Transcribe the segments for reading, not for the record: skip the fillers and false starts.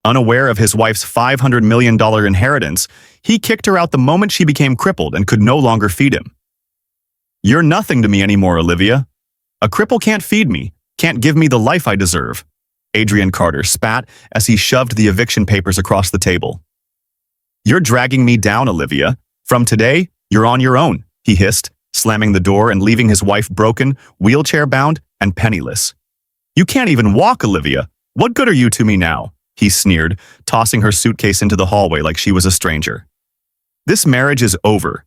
Unaware of his wife's $500 million inheritance, he kicked her out the moment she became crippled and could no longer feed him. "You're nothing to me anymore, Olivia. A cripple can't feed me, can't give me the life I deserve," Adrian Carter spat as he shoved the eviction papers across the table. "You're dragging me down, Olivia. From today, you're on your own," he hissed, slamming the door and leaving his wife broken, wheelchair-bound, and penniless. "You can't even walk, Olivia. What good are you to me now?" he sneered, tossing her suitcase into the hallway like she was a stranger. "This marriage is over.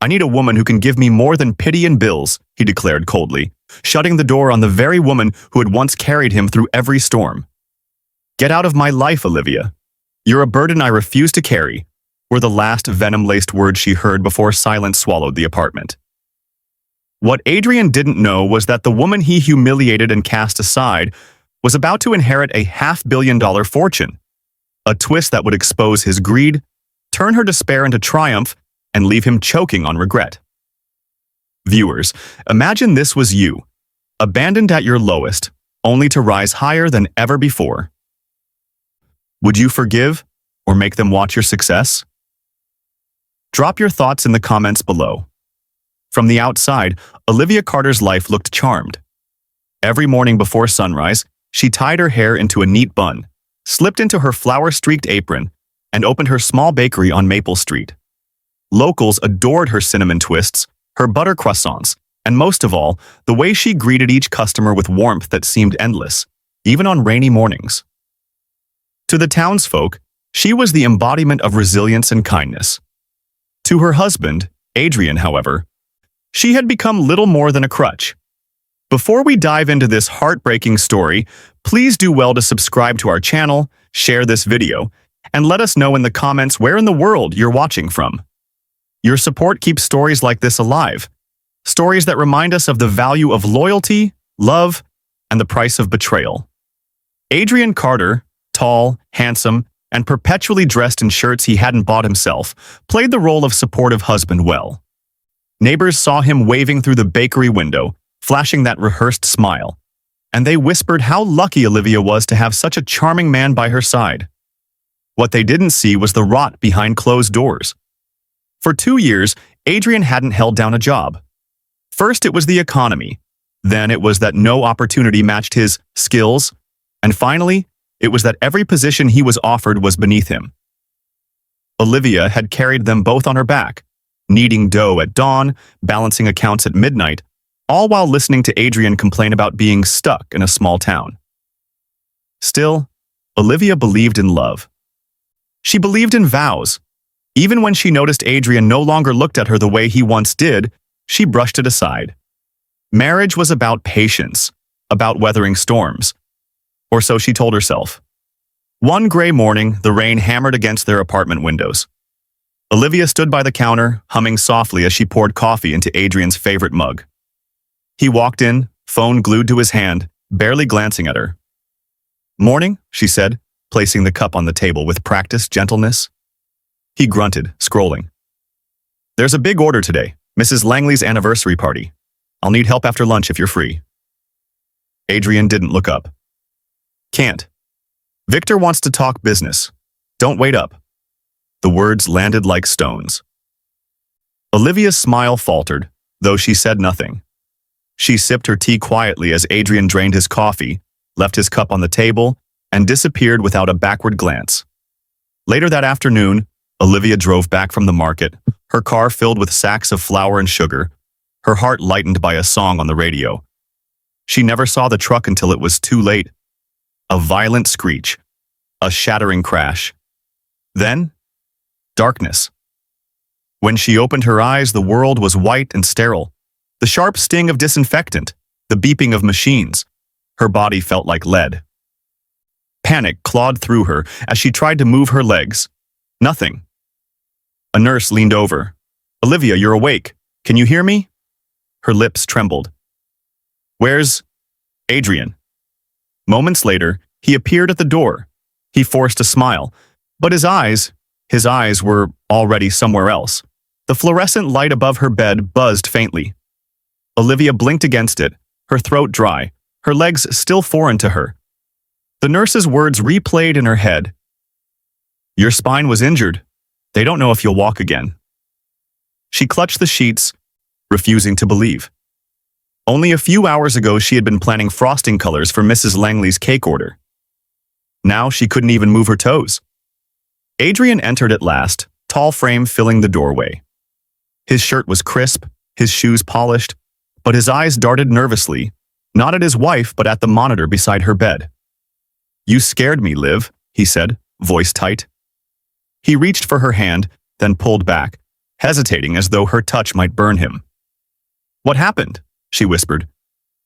I need a woman who can give me more than pity and bills," he declared coldly, shutting the door on the very woman who had once carried him through every storm. "Get out of my life, Olivia. You're a burden I refuse to carry," were the last venom-laced words she heard before silence swallowed the apartment. What Adrian didn't know was that the woman he humiliated and cast aside was about to inherit a $500 million fortune, a twist that would expose his greed, turn her despair into triumph, and leave him choking on regret. Viewers, imagine this was you, abandoned at your lowest, only to rise higher than ever before. Would you forgive or make them watch your success? Drop your thoughts in the comments below. From the outside, Olivia Carter's life looked charmed. Every morning before sunrise, she tied her hair into a neat bun, slipped into her flower-streaked apron, and opened her small bakery on Maple Street. Locals adored her cinnamon twists, her butter croissants, and most of all, the way she greeted each customer with warmth that seemed endless, even on rainy mornings. To the townsfolk, she was the embodiment of resilience and kindness. To her husband, Adrien, however, she had become little more than a crutch. Before we dive into this heartbreaking story, please do well to subscribe to our channel, share this video, and let us know in the comments where in the world you're watching from. Your support keeps stories like this alive, stories that remind us of the value of loyalty, love, and the price of betrayal. Adrian Carter, tall, handsome, and perpetually dressed in shirts he hadn't bought himself, played the role of supportive husband well. Neighbors saw him waving through the bakery window, flashing that rehearsed smile, and they whispered how lucky Olivia was to have such a charming man by her side. What they didn't see was the rot behind closed doors. For 2 years, Adrian hadn't held down a job. First it was the economy, then it was that no opportunity matched his skills, and finally, it was that every position he was offered was beneath him. Olivia had carried them both on her back, kneading dough at dawn, balancing accounts at midnight, all while listening to Adrian complain about being stuck in a small town. Still, Olivia believed in love. She believed in vows. Even when she noticed Adrian no longer looked at her the way he once did, she brushed it aside. Marriage was about patience, about weathering storms. Or so she told herself. One gray morning, the rain hammered against their apartment windows. Olivia stood by the counter, humming softly as she poured coffee into Adrian's favorite mug. He walked in, phone glued to his hand, barely glancing at her. "Morning," she said, placing the cup on the table with practiced gentleness. He grunted, scrolling. "There's a big order today, Mrs. Langley's anniversary party. I'll need help after lunch if you're free." Adrian didn't look up. "Can't. Victor wants to talk business. Don't wait up." The words landed like stones. Olivia's smile faltered, though she said nothing. She sipped her tea quietly as Adrian drained his coffee, left his cup on the table, and disappeared without a backward glance. Later that afternoon, Olivia drove back from the market, her car filled with sacks of flour and sugar, her heart lightened by a song on the radio. She never saw the truck until it was too late. A violent screech, a shattering crash. Then, darkness. When she opened her eyes, the world was white and sterile. The sharp sting of disinfectant, the beeping of machines. Her body felt like lead. Panic clawed through her as she tried to move her legs. Nothing. A nurse leaned over. "Olivia, you're awake. Can you hear me?" Her lips trembled. "Where's Adrian?" Moments later, he appeared at the door. He forced a smile, but his eyes were already somewhere else. The fluorescent light above her bed buzzed faintly. Olivia blinked against it, her throat dry, her legs still foreign to her. The nurse's words replayed in her head, Your spine was injured. They don't know if you'll walk again. She clutched the sheets, refusing to believe. Only a few hours ago she had been planning frosting colors for Mrs. Langley's cake order. Now she couldn't even move her toes. Adrian entered at last, tall frame filling the doorway. His shirt was crisp, his shoes polished, but his eyes darted nervously, not at his wife but at the monitor beside her bed. "You scared me, Liv," he said, voice tight. He reached for her hand, then pulled back, hesitating as though her touch might burn him. "What happened?" she whispered.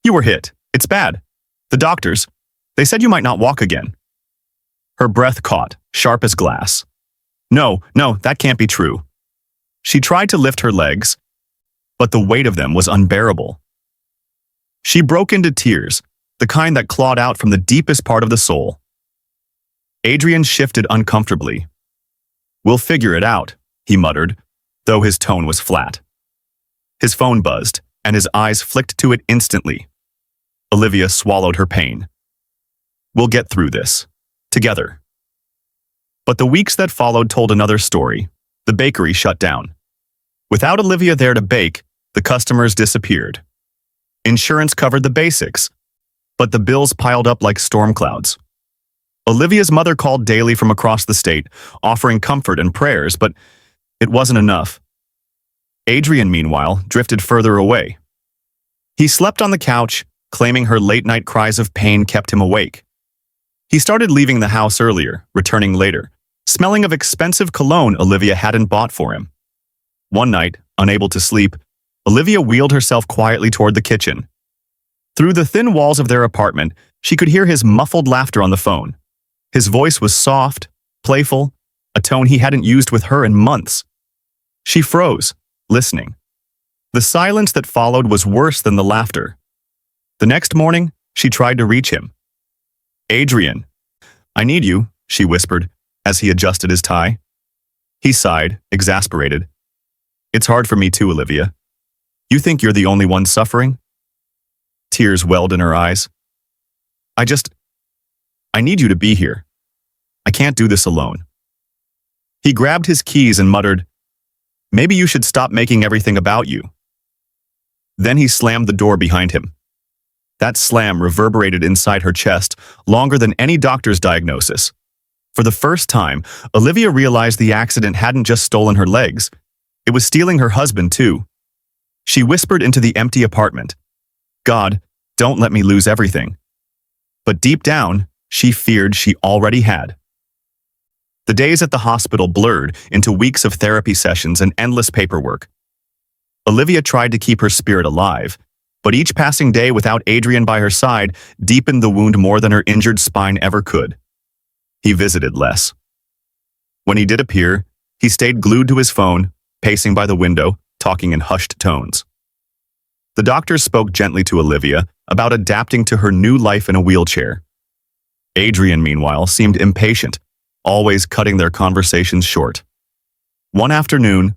"You were hit. It's bad. The doctors, they said you might not walk again." Her breath caught, sharp as glass. No, that can't be true." She tried to lift her legs, but the weight of them was unbearable. She broke into tears, the kind that clawed out from the deepest part of the soul. Adrian shifted uncomfortably. "We'll figure it out," he muttered, though his tone was flat. His phone buzzed, and his eyes flicked to it instantly. Olivia swallowed her pain. "We'll get through this. Together." But the weeks that followed told another story. The bakery shut down. Without Olivia there to bake, the customers disappeared. Insurance covered the basics, but the bills piled up like storm clouds. Olivia's mother called daily from across the state, offering comfort and prayers, but it wasn't enough. Adrien, meanwhile, drifted further away. He slept on the couch, claiming her late-night cries of pain kept him awake. He started leaving the house earlier, returning later, smelling of expensive cologne Olivia hadn't bought for him. One night, unable to sleep, Olivia wheeled herself quietly toward the kitchen. Through the thin walls of their apartment, she could hear his muffled laughter on the phone. His voice was soft, playful, a tone he hadn't used with her in months. She froze, listening. The silence that followed was worse than the laughter. The next morning, she tried to reach him. "Adrien, I need you," she whispered, as he adjusted his tie. He sighed, exasperated. "It's hard for me too, Olivia. You think you're the only one suffering?" Tears welled in her eyes. I need you to be here. I can't do this alone." He grabbed his keys and muttered, "Maybe you should stop making everything about you." Then he slammed the door behind him. That slam reverberated inside her chest, longer than any doctor's diagnosis. For the first time, Olivia realized the accident hadn't just stolen her legs. It was stealing her husband, too. She whispered into the empty apartment, "God, don't let me lose everything." But deep down, she feared she already had. The days at the hospital blurred into weeks of therapy sessions and endless paperwork. Olivia tried to keep her spirit alive, but each passing day without Adrien by her side deepened the wound more than her injured spine ever could. He visited less. When he did appear, he stayed glued to his phone, pacing by the window, talking in hushed tones. The doctors spoke gently to Olivia about adapting to her new life in a wheelchair. Adrien, meanwhile, seemed impatient, always cutting their conversations short. One afternoon,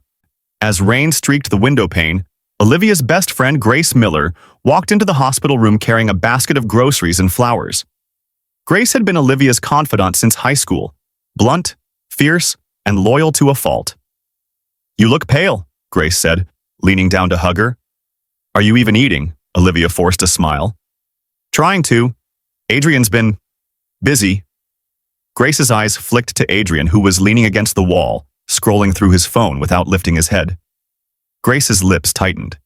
as rain streaked the window pane, Olivia's best friend, Grace Miller, walked into the hospital room carrying a basket of groceries and flowers. Grace had been Olivia's confidant since high school, blunt, fierce, and loyal to a fault. "You look pale," Grace said, leaning down to hug her. "Are you even eating?" Olivia forced a smile. "Trying to. Adrian's been busy." Grace's eyes flicked to Adrien, who was leaning against the wall, scrolling through his phone without lifting his head. Grace's lips tightened.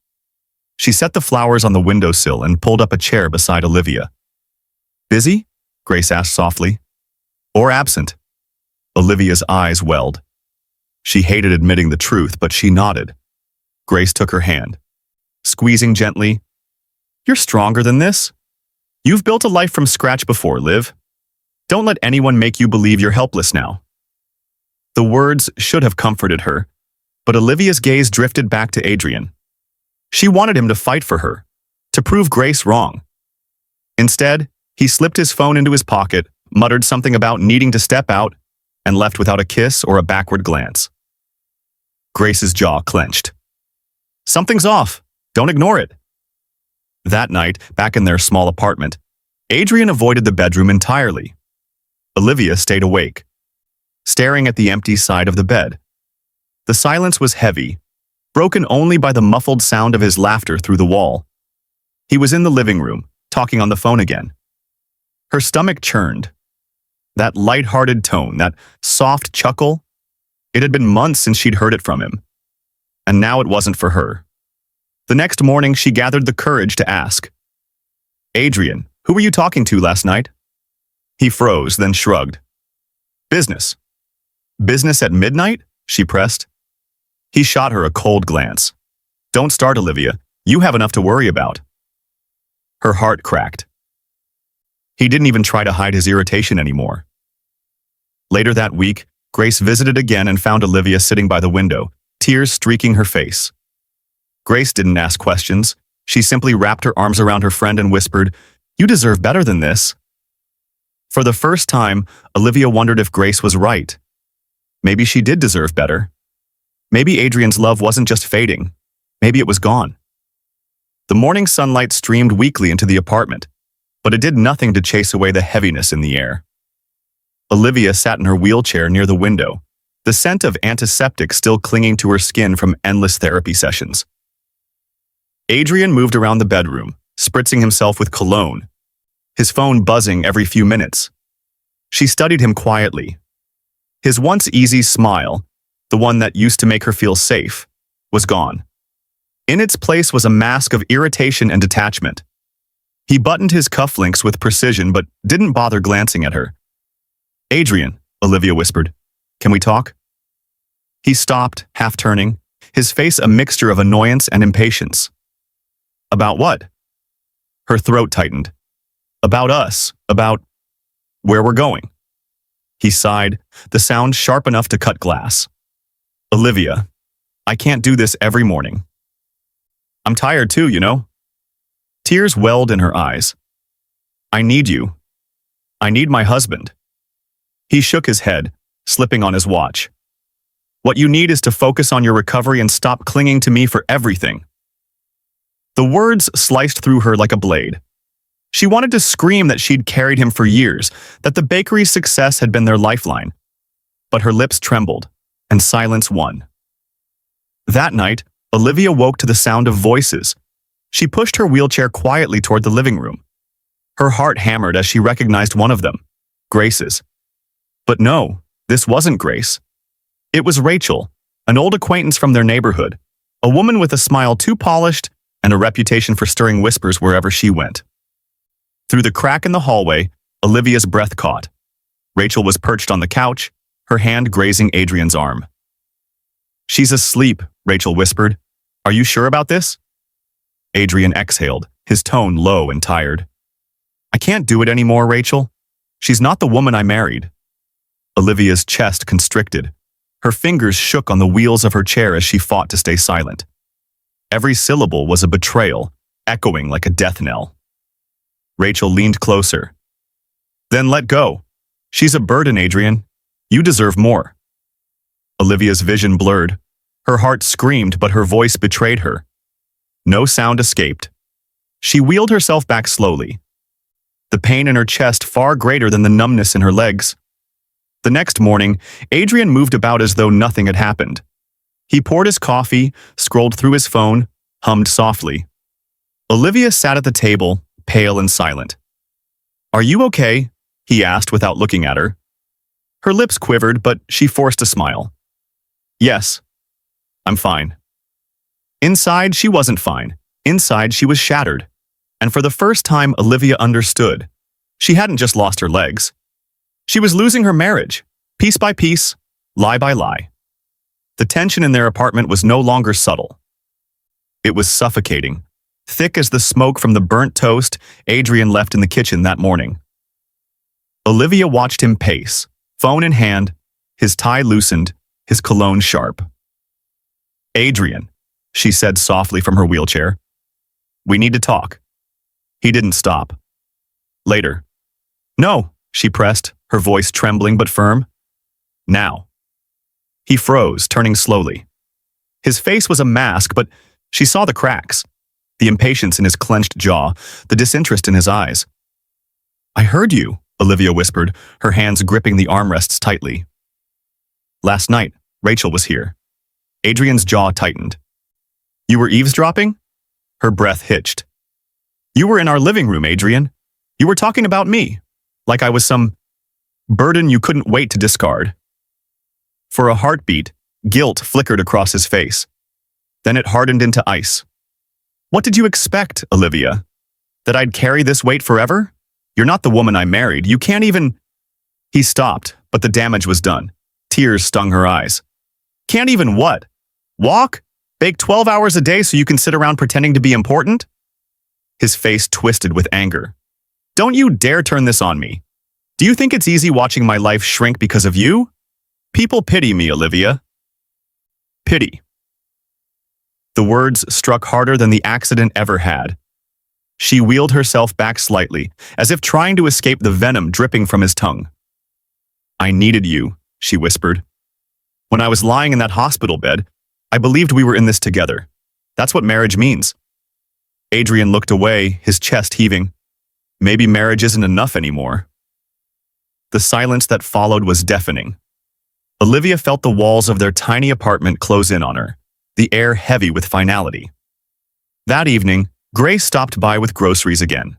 She set the flowers on the windowsill and pulled up a chair beside Olivia. "Busy?" Grace asked softly. "Or absent?" Olivia's eyes welled. She hated admitting the truth, but she nodded. Grace took her hand. Squeezing gently, "You're stronger than this. You've built a life from scratch before, Liv. Don't let anyone make you believe you're helpless now." The words should have comforted her, but Olivia's gaze drifted back to Adrien. She wanted him to fight for her, to prove Grace wrong. Instead, he slipped his phone into his pocket, muttered something about needing to step out, and left without a kiss or a backward glance. Grace's jaw clenched. "Something's off. Don't ignore it." That night, back in their small apartment, Adrien avoided the bedroom entirely. Olivia stayed awake. staring at the empty side of the bed. The silence was heavy, broken only by the muffled sound of his laughter through the wall. He was in the living room, talking on the phone again. Her stomach churned. That light-hearted tone, that soft chuckle, it had been months since she'd heard it from him. And now it wasn't for her. The next morning, she gathered the courage to ask, "Adrian, who were you talking to last night?" He froze, then shrugged. "Business." "Business at midnight?" she pressed. He shot her a cold glance. "Don't start, Olivia. You have enough to worry about." Her heart cracked. He didn't even try to hide his irritation anymore. Later that week, Grace visited again and found Olivia sitting by the window, tears streaking her face. Grace didn't ask questions. She simply wrapped her arms around her friend and whispered, "You deserve better than this." For the first time, Olivia wondered if Grace was right. Maybe she did deserve better. Maybe Adrian's love wasn't just fading. Maybe it was gone. The morning sunlight streamed weakly into the apartment, but it did nothing to chase away the heaviness in the air. Olivia sat in her wheelchair near the window, the scent of antiseptic still clinging to her skin from endless therapy sessions. Adrien moved around the bedroom, spritzing himself with cologne, his phone buzzing every few minutes. She studied him quietly. His once easy smile, the one that used to make her feel safe, was gone. In its place was a mask of irritation and detachment. He buttoned his cufflinks with precision but didn't bother glancing at her. "Adrien," Olivia whispered, "can we talk?" He stopped, half turning, his face a mixture of annoyance and impatience. "About what?" Her throat tightened. "About us, about where we're going." He sighed, the sound sharp enough to cut glass. "Olivia, I can't do this every morning. I'm tired too, you know." Tears welled in her eyes. "I need you. I need my husband." He shook his head, slipping on his watch. "What you need is to focus on your recovery and stop clinging to me for everything." The words sliced through her like a blade. She wanted to scream that she'd carried him for years, that the bakery's success had been their lifeline. But her lips trembled, and silence won. That night, Olivia woke to the sound of voices. She pushed her wheelchair quietly toward the living room. Her heart hammered as she recognized one of them, Grace's. But no, this wasn't Grace. It was Rachel, an old acquaintance from their neighborhood, a woman with a smile too polished and a reputation for stirring whispers wherever she went. Through the crack in the hallway, Olivia's breath caught. Rachel was perched on the couch, her hand grazing Adrian's arm. "She's asleep," Rachel whispered. "Are you sure about this?" Adrien exhaled, his tone low and tired. "I can't do it anymore, Rachel. She's not the woman I married." Olivia's chest constricted. Her fingers shook on the wheels of her chair as she fought to stay silent. Every syllable was a betrayal, echoing like a death knell. Rachel leaned closer. "Then let go. She's a burden, Adrien. You deserve more." Olivia's vision blurred. Her heart screamed, but her voice betrayed her. No sound escaped. She wheeled herself back slowly, the pain in her chest far greater than the numbness in her legs. The next morning, Adrien moved about as though nothing had happened. He poured his coffee, scrolled through his phone, hummed softly. Olivia sat at the table, pale and silent. "Are you okay?" he asked without looking at her. Her lips quivered, but she forced a smile. "Yes, I'm fine." Inside, she wasn't fine. Inside, she was shattered. And for the first time, Olivia understood. She hadn't just lost her legs. She was losing her marriage, piece by piece, lie by lie. The tension in their apartment was no longer subtle. It was suffocating, thick as the smoke from the burnt toast Adrien left in the kitchen that morning. Olivia watched him pace, phone in hand, his tie loosened, his cologne sharp. "Adrien," she said softly from her wheelchair. "We need to talk." He didn't stop. "Later." "No," she pressed, her voice trembling but firm. "Now." He froze, turning slowly. His face was a mask, but she saw the cracks, the impatience in his clenched jaw, the disinterest in his eyes. "I heard you," Olivia whispered, her hands gripping the armrests tightly. Last night, Rachel was here. Adrian's jaw tightened. You were eavesdropping? Her breath hitched. You were in our living room, Adrian. You were talking about me, like I was some burden you couldn't wait to discard. For a heartbeat, guilt flickered across his face. Then it hardened into ice. What did you expect, Olivia? That I'd carry this weight forever? You're not the woman I married. You can't even... He stopped, but the damage was done. Tears stung her eyes. Can't even what? Walk? Bake 12 hours a day so you can sit around pretending to be important? His face twisted with anger. Don't you dare turn this on me. Do you think it's easy watching my life shrink because of you? People pity me, Olivia. Pity. The words struck harder than the accident ever had. She wheeled herself back slightly, as if trying to escape the venom dripping from his tongue. I needed you, she whispered. When I was lying in that hospital bed, I believed we were in this together. That's what marriage means. Adrien looked away, his chest heaving. Maybe marriage isn't enough anymore. The silence that followed was deafening. Olivia felt the walls of their tiny apartment close in on her, the air heavy with finality. That evening, Grace stopped by with groceries again.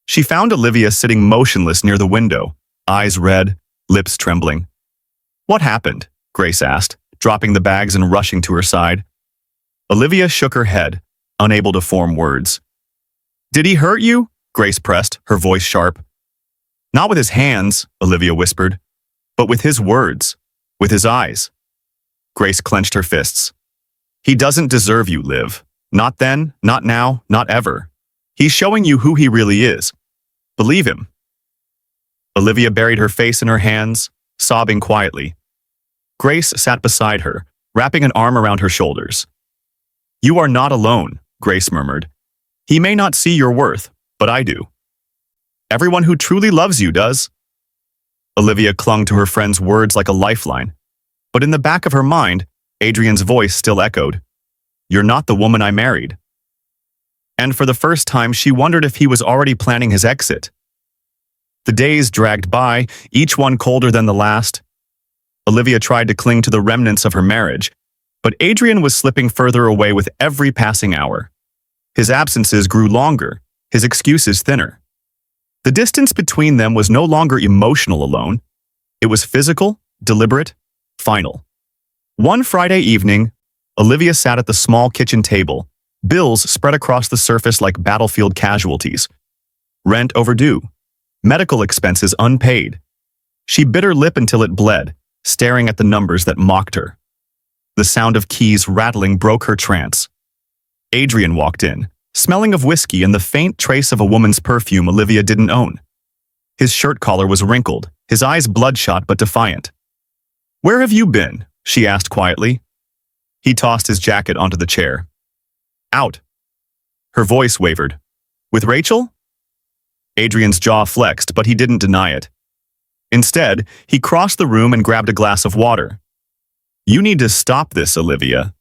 She found Olivia sitting motionless near the window, eyes red, lips trembling. What happened? Grace asked, dropping the bags and rushing to her side. Olivia shook her head, unable to form words. Did he hurt you? Grace pressed, her voice sharp. Not with his hands, Olivia whispered, but with his words, with his eyes. Grace clenched her fists. He doesn't deserve you, Liv. Not then, not now, not ever. He's showing you who he really is. Believe him. Olivia buried her face in her hands, sobbing quietly. Grace sat beside her, wrapping an arm around her shoulders. You are not alone, Grace murmured. He may not see your worth, but I do. Everyone who truly loves you does. Olivia clung to her friend's words like a lifeline, but in the back of her mind, Adrian's voice still echoed. You're not the woman I married. And for the first time, she wondered if he was already planning his exit. The days dragged by, each one colder than the last. Olivia tried to cling to the remnants of her marriage, but Adrien was slipping further away with every passing hour. His absences grew longer, his excuses thinner. The distance between them was no longer emotional alone. It was physical, deliberate, final. One Friday evening, Olivia sat at the small kitchen table, bills spread across the surface like battlefield casualties. Rent overdue, medical expenses unpaid. She bit her lip until it bled, staring at the numbers that mocked her. The sound of keys rattling broke her trance. Adrien walked in, smelling of whiskey and the faint trace of a woman's perfume Olivia didn't own. His shirt collar was wrinkled, his eyes bloodshot but defiant. Where have you been? She asked quietly. He tossed his jacket onto the chair. Out. Her voice wavered. With Rachel? Adrian's jaw flexed, but he didn't deny it. Instead, he crossed the room and grabbed a glass of water. You need to stop this, Olivia.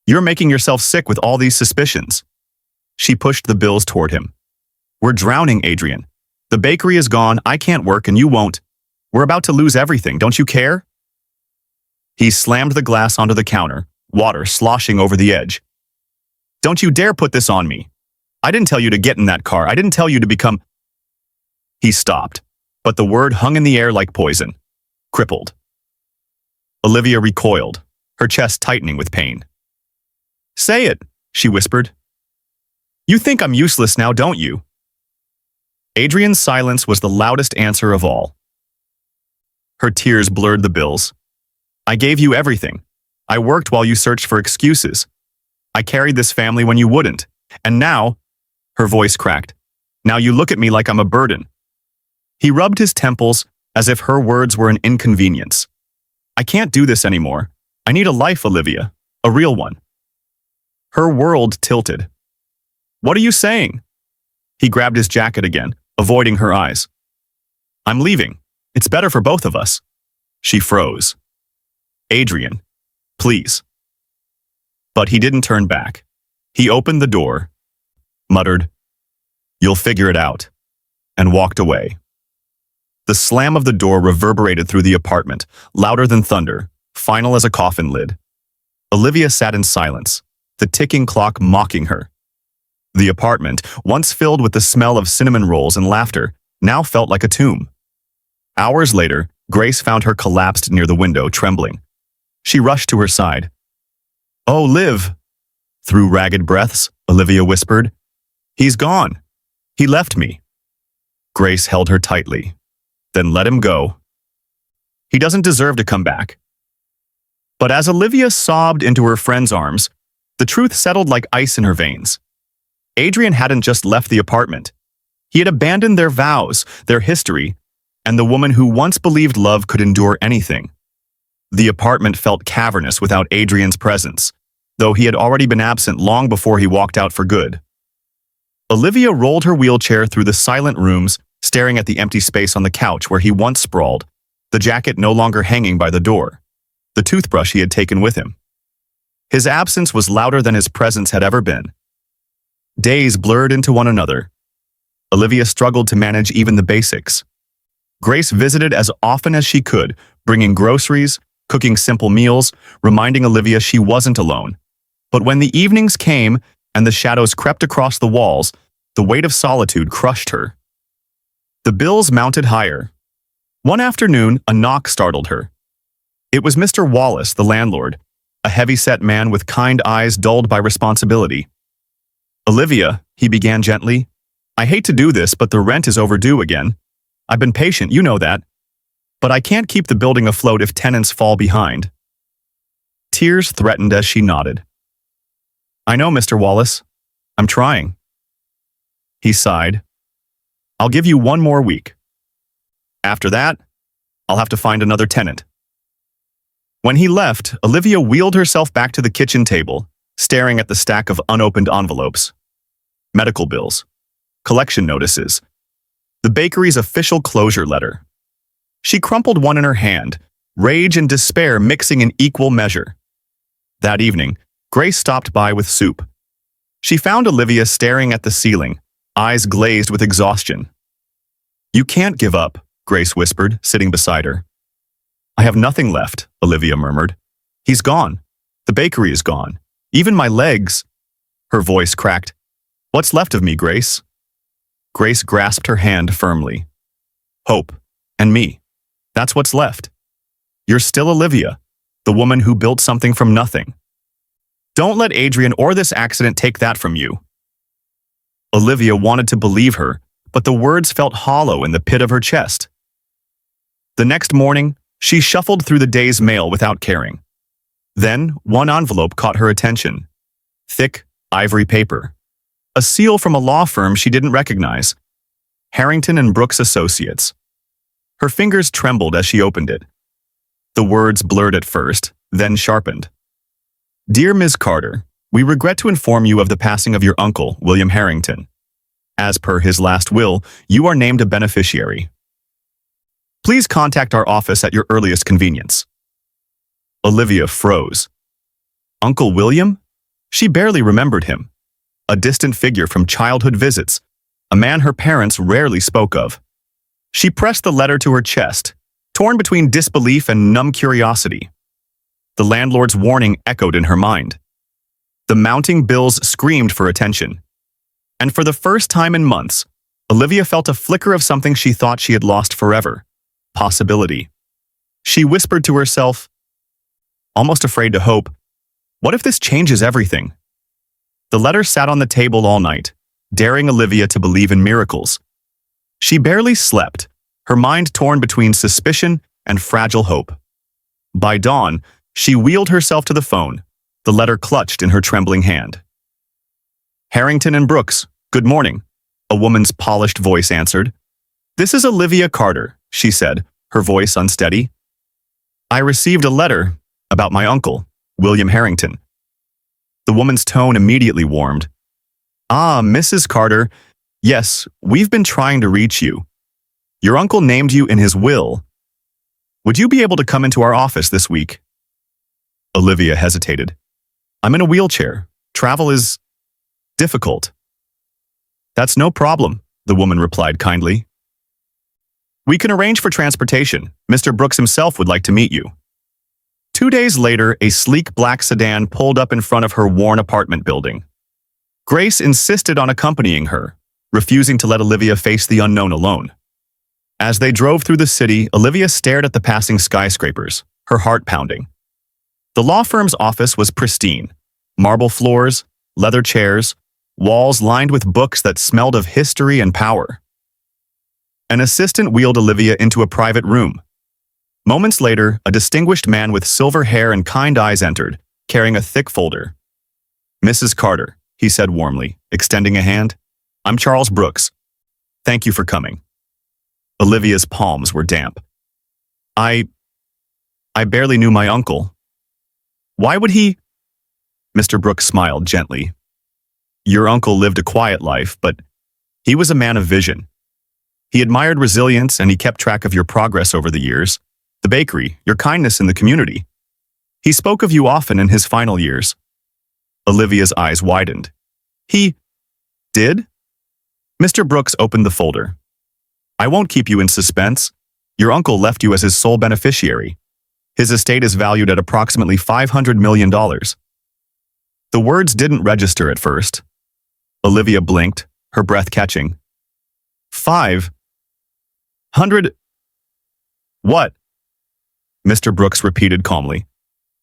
You're making yourself sick with all these suspicions. She pushed the bills toward him. We're drowning, Adrien. The bakery is gone, I can't work, and you won't. We're about to lose everything, don't you care? He slammed the glass onto the counter, water sloshing over the edge. Don't you dare put this on me. I didn't tell you to get in that car. I didn't tell you to become... He stopped, but the word hung in the air like poison. Crippled. Olivia recoiled, her chest tightening with pain. Say it, she whispered. You think I'm useless now, don't you? Adrian's silence was the loudest answer of all. Her tears blurred the bills. I gave you everything. I worked while you searched for excuses. I carried this family when you wouldn't. And now, her voice cracked. Now you look at me like I'm a burden. He rubbed his temples as if her words were an inconvenience. I can't do this anymore. I need a life, Olivia. A real one. Her world tilted. What are you saying? He grabbed his jacket again, avoiding her eyes. I'm leaving. It's better for both of us. She froze. Adrien, please. But he didn't turn back. He opened the door, muttered, You'll figure it out, and walked away. The slam of the door reverberated through the apartment, louder than thunder, final as a coffin lid. Olivia sat in silence, the ticking clock mocking her. The apartment, once filled with the smell of cinnamon rolls and laughter, now felt like a tomb. Hours later, Grace found her collapsed near the window, trembling. She rushed to her side. "Oh, Liv!" Through ragged breaths, Olivia whispered. "He's gone. He left me." Grace held her tightly. "Then let him go. He doesn't deserve to come back." But as Olivia sobbed into her friend's arms, the truth settled like ice in her veins. Adrian hadn't just left the apartment. He had abandoned their vows, their history, and the woman who once believed love could endure anything. The apartment felt cavernous without Adrian's presence, though he had already been absent long before he walked out for good. Olivia rolled her wheelchair through the silent rooms, staring at the empty space on the couch where he once sprawled, the jacket no longer hanging by the door, the toothbrush he had taken with him. His absence was louder than his presence had ever been. Days blurred into one another. Olivia struggled to manage even the basics. Grace visited as often as she could, bringing groceries, cooking simple meals, reminding Olivia she wasn't alone. But when the evenings came and the shadows crept across the walls, the weight of solitude crushed her. The bills mounted higher. One afternoon, a knock startled her. It was Mr. Wallace, the landlord, a heavy-set man with kind eyes dulled by responsibility. "Olivia," he began gently, "I hate to do this, but the rent is overdue again. I've been patient, you know that. But I can't keep the building afloat if tenants fall behind." Tears threatened as she nodded. "I know, Mr. Wallace. I'm trying." He sighed. "I'll give you one more week. After that, I'll have to find another tenant." When he left, Olivia wheeled herself back to the kitchen table, staring at the stack of unopened envelopes. Medical bills, collection notices, the bakery's official closure letter. She crumpled one in her hand, rage and despair mixing in equal measure. That evening, Grace stopped by with soup. She found Olivia staring at the ceiling, eyes glazed with exhaustion. "You can't give up," Grace whispered, sitting beside her. "I have nothing left," Olivia murmured. "He's gone. The bakery is gone. Even my legs." Her voice cracked. "What's left of me, Grace?" Grace grasped her hand firmly. "Hope. And me. That's what's left. You're still Olivia, the woman who built something from nothing. Don't let Adrien or this accident take that from you." Olivia wanted to believe her, but the words felt hollow in the pit of her chest. The next morning, she shuffled through the day's mail without caring. Then, one envelope caught her attention. Thick, ivory paper. A seal from a law firm she didn't recognize. Harrington and Brooks Associates. Her fingers trembled as she opened it. The words blurred at first, then sharpened. "Dear Ms. Carter, we regret to inform you of the passing of your uncle, William Harrington. As per his last will, you are named a beneficiary. Please contact our office at your earliest convenience." Olivia froze. Uncle William? She barely remembered him. A distant figure from childhood visits, a man her parents rarely spoke of. She pressed the letter to her chest, torn between disbelief and numb curiosity. The landlord's warning echoed in her mind. The mounting bills screamed for attention. And for the first time in months, Olivia felt a flicker of something she thought she had lost forever. Possibility. She whispered to herself, almost afraid to hope, what if this changes everything? The letter sat on the table all night, daring Olivia to believe in miracles. She barely slept, her mind torn between suspicion and fragile hope. By dawn, she wheeled herself to the phone, the letter clutched in her trembling hand. "Harrington and Brooks, good morning," a woman's polished voice answered. "This is Olivia Carter," she said, her voice unsteady. "I received a letter about my uncle, William Harrington." The woman's tone immediately warmed. "Ah, Mrs. Carter, yes, we've been trying to reach you. Your uncle named you in his will. Would you be able to come into our office this week?" Olivia hesitated. "I'm in a wheelchair. Travel is difficult." "That's no problem," the woman replied kindly. We can arrange for transportation. Mr. Brooks himself would like to meet you. 2 days later, a sleek black sedan pulled up in front of her worn apartment building. Grace insisted on accompanying her, refusing to let Olivia face the unknown alone. As they drove through the city, Olivia stared at the passing skyscrapers, her heart pounding. The law firm's office was pristine. Marble floors, leather chairs, walls lined with books that smelled of history and power. An assistant wheeled Olivia into a private room. Moments later, a distinguished man with silver hair and kind eyes entered, carrying a thick folder. "Mrs. Carter," he said warmly, extending a hand. "I'm Charles Brooks. Thank you for coming." Olivia's palms were damp. I barely knew my uncle. Why would he?" Mr. Brooks smiled gently. "Your uncle lived a quiet life, but he was a man of vision. He admired resilience and he kept track of your progress over the years, the bakery, your kindness in the community. He spoke of you often in his final years." Olivia's eyes widened. "He did?" Mr. Brooks opened the folder. "I won't keep you in suspense. Your uncle left you as his sole beneficiary. His estate is valued at approximately $500 million. The words didn't register at first. Olivia blinked, her breath catching. 500? What? Mr. Brooks repeated calmly.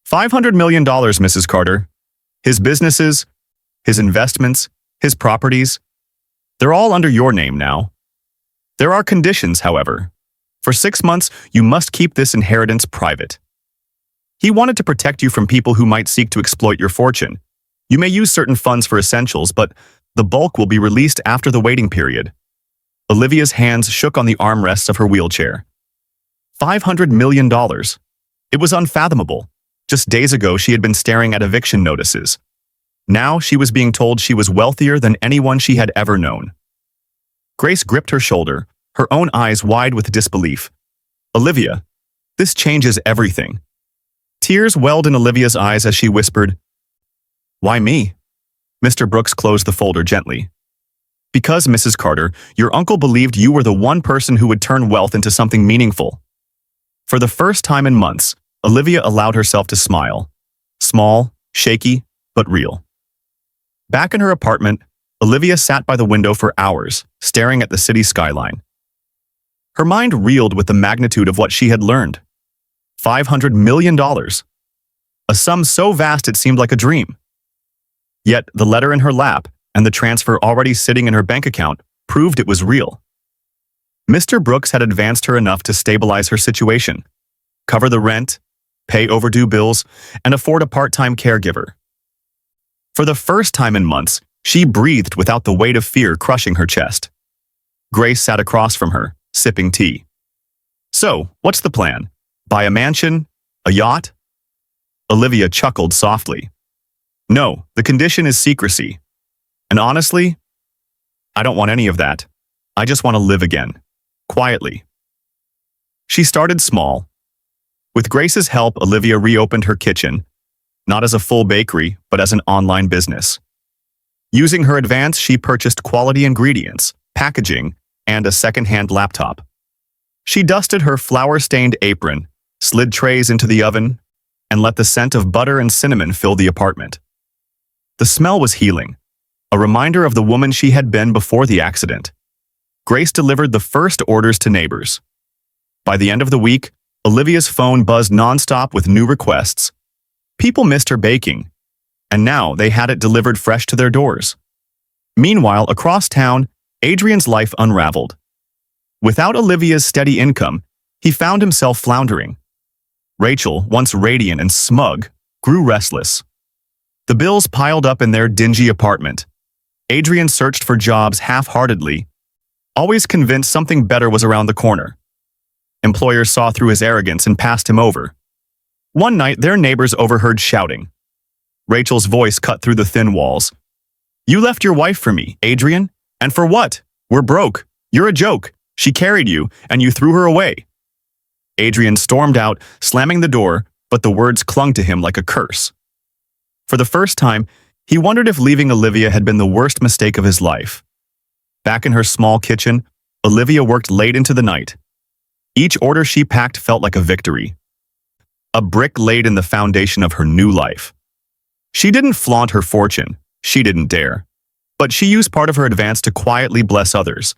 $500 million, Mrs. Carter. His businesses, his investments, his properties, they're all under your name now. There are conditions, however. For 6 months, you must keep this inheritance private. He wanted to protect you from people who might seek to exploit your fortune. You may use certain funds for essentials, but the bulk will be released after the waiting period." Olivia's hands shook on the armrests of her wheelchair. $500 million. It was unfathomable. Just days ago, she had been staring at eviction notices. Now she was being told she was wealthier than anyone she had ever known. Grace gripped her shoulder, her own eyes wide with disbelief. "Olivia, this changes everything." Tears welled in Olivia's eyes as she whispered, "Why me?" Mr. Brooks closed the folder gently. "Because, Mrs. Carter, your uncle believed you were the one person who would turn wealth into something meaningful." For the first time in months, Olivia allowed herself to smile. Small, shaky, but real. Back in her apartment, Olivia sat by the window for hours, staring at the city skyline. Her mind reeled with the magnitude of what she had learned. $500 million. A sum so vast it seemed like a dream. Yet the letter in her lap and the transfer already sitting in her bank account proved it was real. Mr. Brooks had advanced her enough to stabilize her situation, cover the rent, pay overdue bills, and afford a part-time caregiver. For the first time in months, she breathed without the weight of fear crushing her chest. Grace sat across from her, sipping tea. "So, what's the plan? Buy a mansion? A yacht?" Olivia chuckled softly. "No, the condition is secrecy. And honestly, I don't want any of that. I just want to live again. Quietly." She started small. With Grace's help, Olivia reopened her kitchen, not as a full bakery, but as an online business. Using her advance, she purchased quality ingredients, packaging, and a second-hand laptop. She dusted her flour-stained apron, slid trays into the oven, and let the scent of butter and cinnamon fill the apartment. The smell was healing, a reminder of the woman she had been before the accident. Grace delivered the first orders to neighbors. By the end of the week, Olivia's phone buzzed nonstop with new requests. People missed her baking, and now they had it delivered fresh to their doors. Meanwhile, across town, Adrian's life unraveled. Without Olivia's steady income, he found himself floundering. Rachel, once radiant and smug, grew restless. The bills piled up in their dingy apartment. Adrien searched for jobs half-heartedly, always convinced something better was around the corner. Employers saw through his arrogance and passed him over. One night, their neighbors overheard shouting. Rachel's voice cut through the thin walls. "You left your wife for me, Adrien? And for what? We're broke. You're a joke. She carried you, and you threw her away." Adrien stormed out, slamming the door, but the words clung to him like a curse. For the first time, he wondered if leaving Olivia had been the worst mistake of his life. Back in her small kitchen, Olivia worked late into the night. Each order she packed felt like a victory, a brick laid in the foundation of her new life. She didn't flaunt her fortune, she didn't dare, but she used part of her advance to quietly bless others.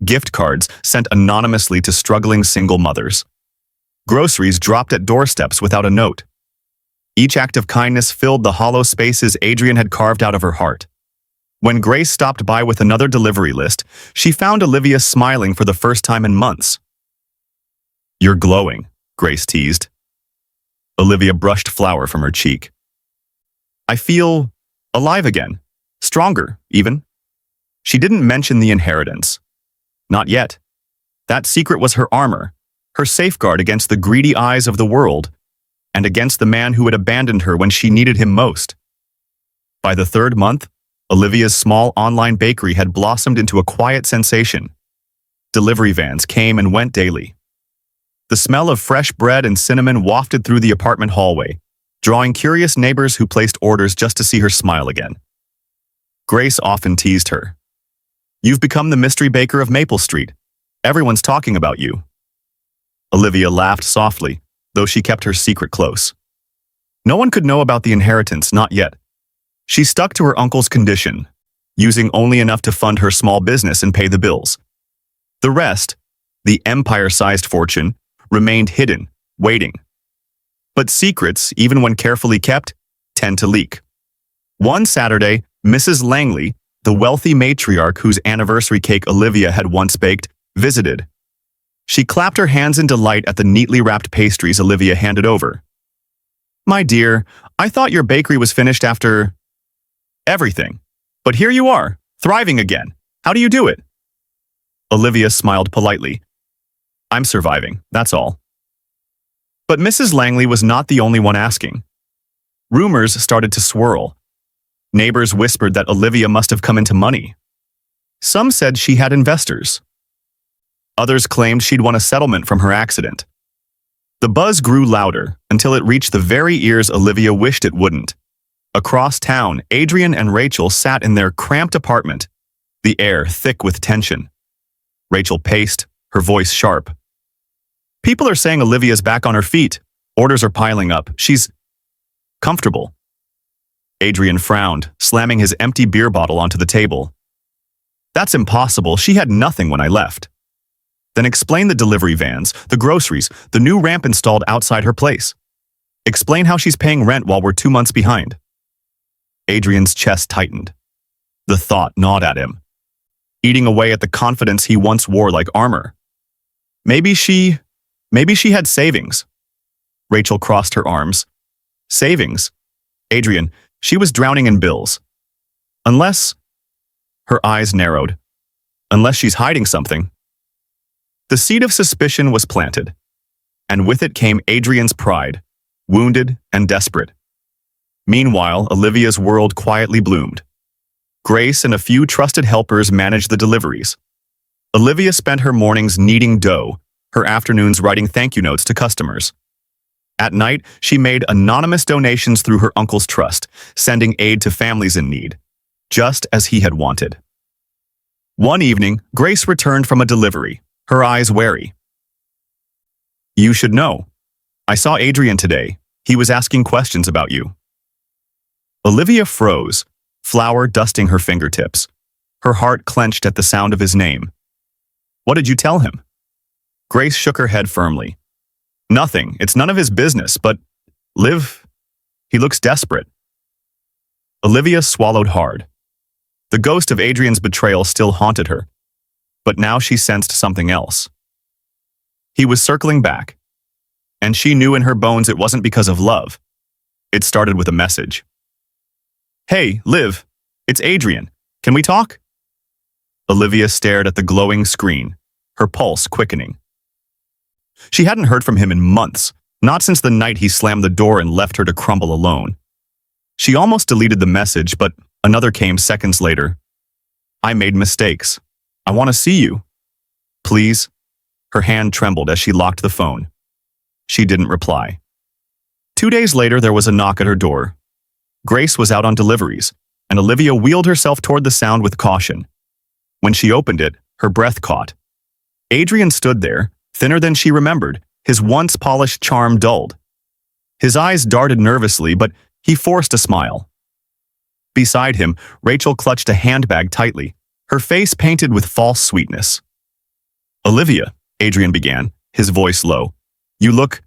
Gift cards sent anonymously to struggling single mothers. Groceries dropped at doorsteps without a note. Each act of kindness filled the hollow spaces Adrian had carved out of her heart. When Grace stopped by with another delivery list, she found Olivia smiling for the first time in months. "You're glowing," Grace teased. Olivia brushed flour from her cheek. "I feel alive again. Stronger, even." She didn't mention the inheritance. Not yet. That secret was her armor, her safeguard against the greedy eyes of the world, and against the man who had abandoned her when she needed him most. By the third month, Olivia's small online bakery had blossomed into a quiet sensation. Delivery vans came and went daily. The smell of fresh bread and cinnamon wafted through the apartment hallway, drawing curious neighbors who placed orders just to see her smile again. Grace often teased her. "You've become the mystery baker of Maple Street. Everyone's talking about you." Olivia laughed softly, though she kept her secret close. No one could know about the inheritance, not yet. She stuck to her uncle's condition, using only enough to fund her small business and pay the bills. The rest, the empire-sized fortune, remained hidden, waiting. But secrets, even when carefully kept, tend to leak. One Saturday, Mrs. Langley, the wealthy matriarch whose anniversary cake Olivia had once baked, visited. She clapped her hands in delight at the neatly wrapped pastries Olivia handed over. "My dear, I thought your bakery was finished after everything. But here you are, thriving again. How do you do it?" Olivia smiled politely. "I'm surviving, that's all." But Mrs. Langley was not the only one asking. Rumors started to swirl. Neighbors whispered that Olivia must have come into money. Some said she had investors. Others claimed she'd won a settlement from her accident. The buzz grew louder until it reached the very ears Olivia wished it wouldn't. Across town, Adrian and Rachel sat in their cramped apartment, the air thick with tension. Rachel paced, her voice sharp. "People are saying Olivia's back on her feet. Orders are piling up. She's comfortable." Adrian frowned, slamming his empty beer bottle onto the table. "That's impossible. She had nothing when I left." "Then explain the delivery vans, the groceries, the new ramp installed outside her place. Explain how she's paying rent while we're 2 months behind." Adrian's chest tightened. The thought gnawed at him, eating away at the confidence he once wore like armor. Maybe she had savings. Rachel crossed her arms. Savings? Adrian, she was drowning in bills. Unless... Her eyes narrowed. Unless she's hiding something. The seed of suspicion was planted, and with it came Adrian's pride, wounded and desperate. Meanwhile, Olivia's world quietly bloomed. Grace and a few trusted helpers managed the deliveries. Olivia spent her mornings kneading dough, her afternoons writing thank you notes to customers. At night, she made anonymous donations through her uncle's trust, sending aid to families in need, just as he had wanted. One evening, Grace returned from a delivery, her eyes wary. "You should know. I saw Adrian today. He was asking questions about you." Olivia froze, flour dusting her fingertips. Her heart clenched at the sound of his name. "What did you tell him?" Grace shook her head firmly. "Nothing. It's none of his business, but... Liv, he looks desperate." Olivia swallowed hard. The ghost of Adrian's betrayal still haunted her, but now she sensed something else. He was circling back, and she knew in her bones it wasn't because of love. It started with a message. "Hey, Liv, it's Adrian. Can we talk?" Olivia stared at the glowing screen, her pulse quickening. She hadn't heard from him in months, not since the night he slammed the door and left her to crumble alone. She almost deleted the message, but another came seconds later. "I made mistakes. I want to see you. Please." Her hand trembled as she locked the phone. She didn't reply. 2 days later, there was a knock at her door. Grace was out on deliveries, and Olivia wheeled herself toward the sound with caution. When she opened it, her breath caught. Adrian stood there, Thinner than she remembered, his once polished charm dulled. His eyes darted nervously, but he forced a smile. Beside him, Rachel clutched a handbag tightly, her face painted with false sweetness. "Olivia," Adrian began, his voice low. "You look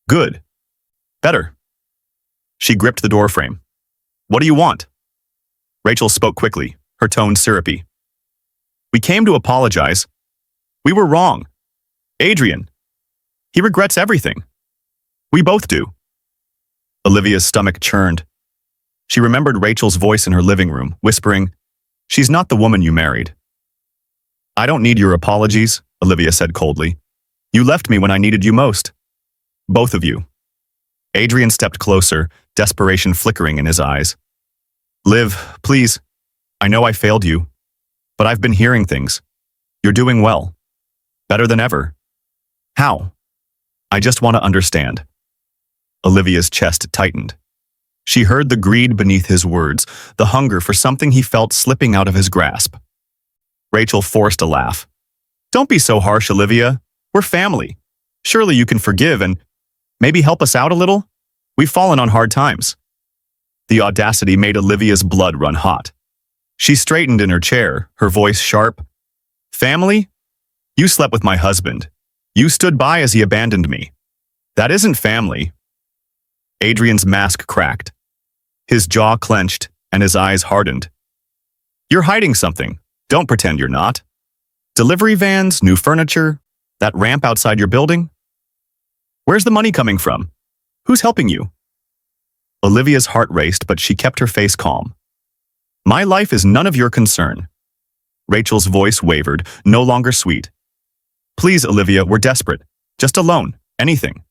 good. Better." She gripped the doorframe. "What do you want?" Rachel spoke quickly, her tone syrupy. "We came to apologize. We were wrong. Adrian. He regrets everything. We both do." Olivia's stomach churned. She remembered Rachel's voice in her living room, whispering, "She's not the woman you married." "I don't need your apologies," Olivia said coldly. "You left me when I needed you most. Both of you." Adrian stepped closer, desperation flickering in his eyes. "Liv, please. I know I failed you, but I've been hearing things. You're doing well. Better than ever. How? I just want to understand." Olivia's chest tightened. She heard the greed beneath his words, the hunger for something he felt slipping out of his grasp. Rachel forced a laugh. "Don't be so harsh, Olivia. We're family. Surely you can forgive and maybe help us out a little? We've fallen on hard times." The audacity made Olivia's blood run hot. She straightened in her chair, her voice sharp. "Family? You slept with my husband. You stood by as he abandoned me. That isn't family." Adrian's mask cracked. His jaw clenched and his eyes hardened. "You're hiding something. Don't pretend you're not. Delivery vans, new furniture, that ramp outside your building? Where's the money coming from? Who's helping you?" Olivia's heart raced, but she kept her face calm. "My life is none of your concern." Rachel's voice wavered, no longer sweet. "Please, Olivia, we're desperate. Just a loan. Anything."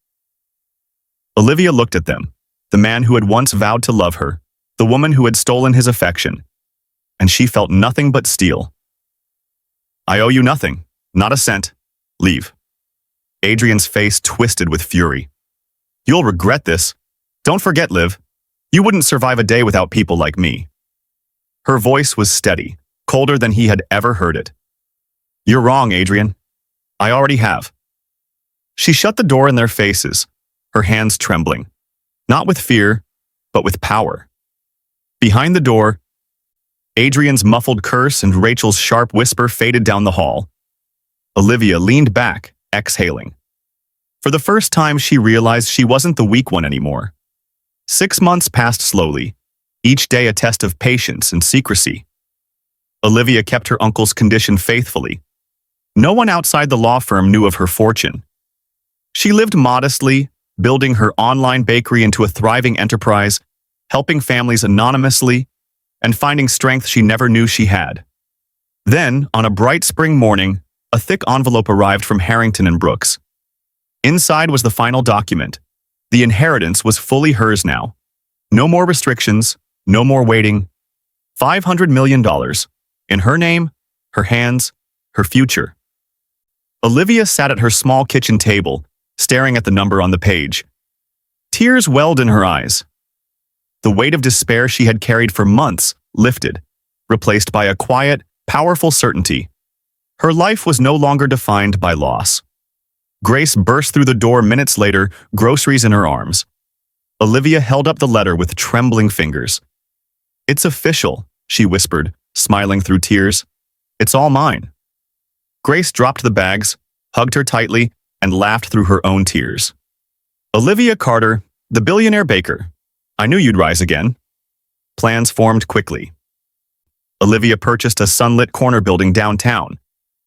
Olivia looked at them, the man who had once vowed to love her, the woman who had stolen his affection, and she felt nothing but steel. "I owe you nothing. Not a cent. Leave." Adrian's face twisted with fury. "You'll regret this. Don't forget, Liv. You wouldn't survive a day without people like me." Her voice was steady, colder than he had ever heard it. "You're wrong, Adrian. I already have." She shut the door in their faces, her hands trembling, not with fear, but with power. Behind the door, Adrian's muffled curse and Rachel's sharp whisper faded down the hall. Olivia leaned back, exhaling. For the first time, she realized she wasn't the weak one anymore. 6 months passed slowly, each day a test of patience and secrecy. Olivia kept her uncle's condition faithfully. No one outside the law firm knew of her fortune. She lived modestly, building her online bakery into a thriving enterprise, helping families anonymously, and finding strength she never knew she had. Then, on a bright spring morning, a thick envelope arrived from Harrington and Brooks. Inside was the final document. The inheritance was fully hers now. No more restrictions, no more waiting. $500 million. In her name, her hands, her future. Olivia sat at her small kitchen table, staring at the number on the page. Tears welled in her eyes. The weight of despair she had carried for months lifted, replaced by a quiet, powerful certainty. Her life was no longer defined by loss. Grace burst through the door minutes later, groceries in her arms. Olivia held up the letter with trembling fingers. "It's official," she whispered, smiling through tears. "It's all mine." Grace dropped the bags, hugged her tightly, and laughed through her own tears. "Olivia Carter, the billionaire baker. I knew you'd rise again." Plans formed quickly. Olivia purchased a sunlit corner building downtown.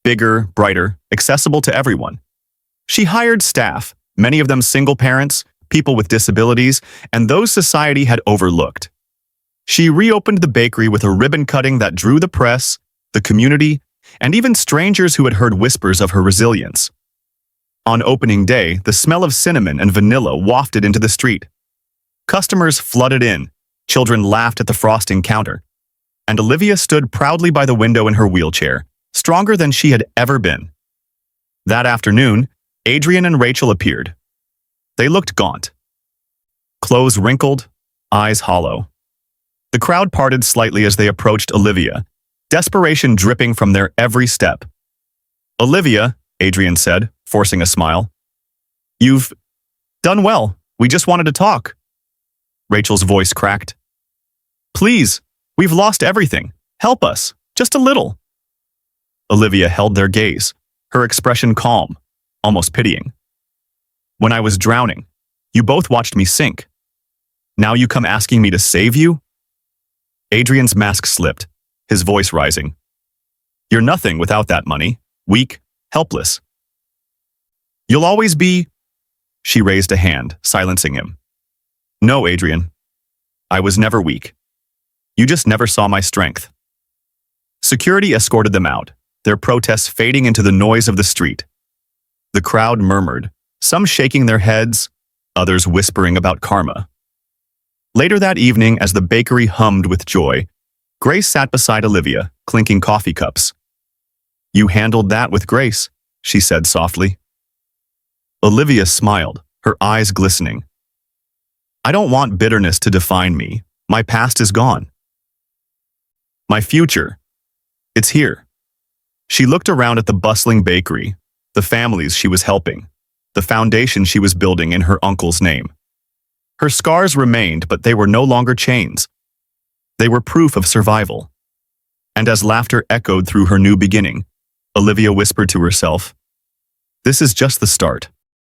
Bigger, brighter, accessible to everyone. She hired staff, many of them single parents, people with disabilities, and those society had overlooked. She reopened the bakery with a ribbon cutting that drew the press, the community, and even strangers who had heard whispers of her resilience. On opening day, the smell of cinnamon and vanilla wafted into the street. Customers flooded in, children laughed at the frosting counter, and Olivia stood proudly by the window in her wheelchair, stronger than she had ever been. That afternoon, Adrian and Rachel appeared. They looked gaunt. Clothes wrinkled, eyes hollow. The crowd parted slightly as they approached Olivia, desperation dripping from their every step. "Olivia," Adrian said, forcing a smile. You've done well. We just wanted to talk. Rachel's voice cracked. Please, we've lost everything. Help us, just a little. Olivia held their gaze, her expression calm, almost pitying. When I was drowning, you both watched me sink. Now you come asking me to save you? Adrian's mask slipped, his voice rising. You're nothing without that money, weak, helpless. You'll always be... She raised a hand, silencing him. No, Adrien. I was never weak. You just never saw my strength. Security escorted them out, their protests fading into the noise of the street. The crowd murmured, some shaking their heads, others whispering about karma. Later that evening, as the bakery hummed with joy, Grace sat beside Olivia, clinking coffee cups. You handled that with grace, she said softly. Olivia smiled, her eyes glistening. I don't want bitterness to define me. My past is gone. My future, it's here. She looked around at the bustling bakery, the families she was helping, the foundation she was building in her uncle's name. Her scars remained, but they were no longer chains. They were proof of survival. And as laughter echoed through her new beginning, Olivia whispered to herself, this is just the start.